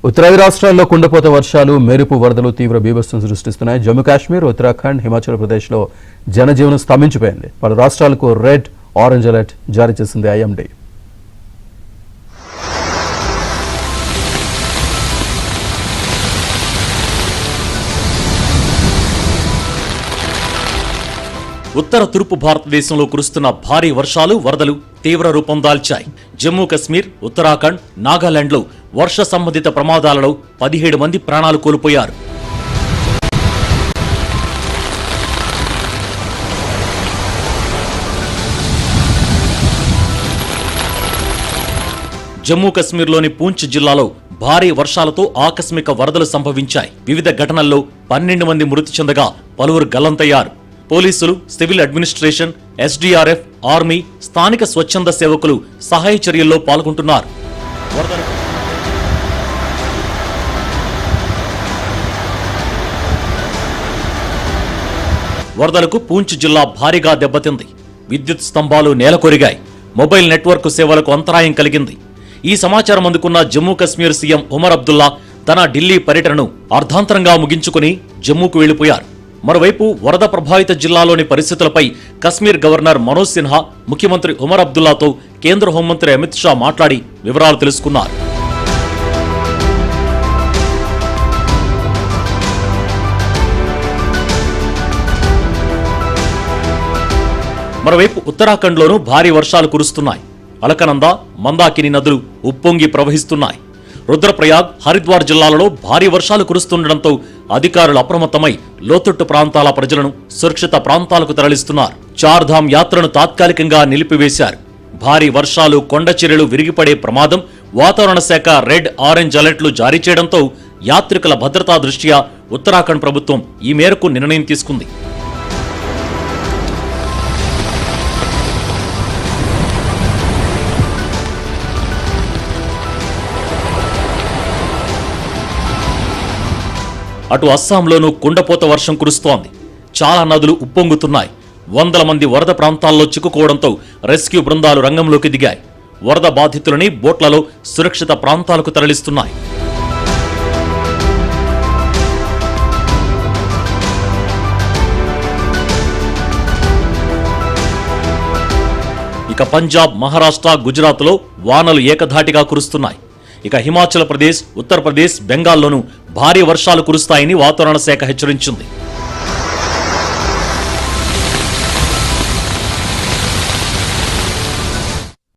ఉత్తరాది రాష్ట్రాల్లో కుండపోత వర్షాలు, మెరుపు వరదలు తీవ్ర బీభత్సం సృష్టిస్తున్నాయి. జమ్మూ కాశ్మీర్, ఉత్తరాఖండ్, హిమాచల్ ప్రదేశ్లో జనజీవనం స్తంభించిపోయింది. పలు రాష్ట్రాలకు రెడ్, ఆరెంజ్ అలర్ట్ జారీ చేసింది ఐఎండీ. ఉత్తర తూర్పు భారతదేశంలో కురుస్తున్న భారీ వర్షాలు, వరదలు తీవ్ర రూపం దాల్చాయి. జమ్మూ కశ్మీర్, ఉత్తరాఖండ్, నాగాలాండ్లో వర్ష సంబంధిత ప్రమాదాలలో 17 మంది ప్రాణాలు కోల్పోయారు. జమ్మూ కశ్మీర్లోని పూంచ్ జిల్లాలో భారీ వర్షాలతో ఆకస్మిక వరదలు సంభవించాయి. వివిధ ఘటనల్లో 12 మంది మృతి చెందగా పలువురు గల్లంతయ్యారు. పోలీసులు, సివిల్ అడ్మినిస్ట్రేషన్, ఎస్డీఆర్ఎఫ్, ఆర్మీ, స్థానిక స్వచ్ఛంద సేవకులు సహాయ చర్యల్లో పాల్గొంటున్నారు. వరదలకు పూంచ్ జిల్లా భారీగా దెబ్బతింది. విద్యుత్ స్తంభాలు నేలకొరిగాయి. మొబైల్ నెట్వర్క్ సేవలకు అంతరాయం కలిగింది. ఈ సమాచారం అందుకున్న జమ్మూ కశ్మీర్ సీఎం ఉమర్ అబ్దుల్లా తన ఢిల్లీ పర్యటనను అర్ధాంతరంగా ముగించుకుని జమ్మూకు వెళ్లిపోయారు. మరోవైపు వరద ప్రభావిత జిల్లాలోని పరిస్థితులపై కశ్మీర్ గవర్నర్ మనోజ్ సిన్హా, ముఖ్యమంత్రి ఉమర్ అబ్దుల్లాతో కేంద్ర హోంమంత్రి అమిత్ షా మాట్లాడి వివరాలు తెలుసుకున్నారు. మరోవైపు ఉత్తరాఖండ్లోనూ భారీ వర్షాలు కురుస్తున్నాయి. అలకనంద, మందాకిని నదులు ఉప్పొంగి ప్రవహిస్తున్నాయి. రుద్రప్రయాగ్, హరిద్వార్ జిల్లాలలో భారీ వర్షాలు కురుస్తుండటంతో అధికారులు అప్రమత్తమై లోతట్టు ప్రాంతాల ప్రజలను సురక్షిత ప్రాంతాలకు తరలిస్తున్నారు. చార్ధామ్ యాత్రను తాత్కాలికంగా నిలిపివేశారు. భారీ వర్షాలు, కొండ చర్యలు విరిగిపడే ప్రమాదం, వాతావరణ శాఖ రెడ్, ఆరెంజ్ అలర్ట్లు జారీ చేయడంతో యాత్రికుల భద్రతా దృష్ట్యా ఉత్తరాఖండ్ ప్రభుత్వం ఈ మేరకు నిర్ణయం తీసుకుంది. అటు అస్సాంలోనూ కుండపోత వర్షం కురుస్తోంది. చాలా నదులు ఉప్పొంగుతున్నాయి. వందల మంది వరద ప్రాంతాల్లో చిక్కుకోవడంతో రెస్క్యూ బృందాలు రంగంలోకి దిగాయి. వరద బాధితులని బోట్లలో సురక్షిత ప్రాంతాలకు తరలిస్తున్నాయి. ఇక పంజాబ్, మహారాష్ట్ర, గుజరాత్లో వానలు ఏకధాటిగా కురుస్తున్నాయి. ఇక హిమాచల్ ప్రదేశ్, ఉత్తరప్రదేశ్, బెంగాల్లోనూ భారీ వర్షాలు కురుస్తాయని వాతావరణ శాఖ హెచ్చరించింది.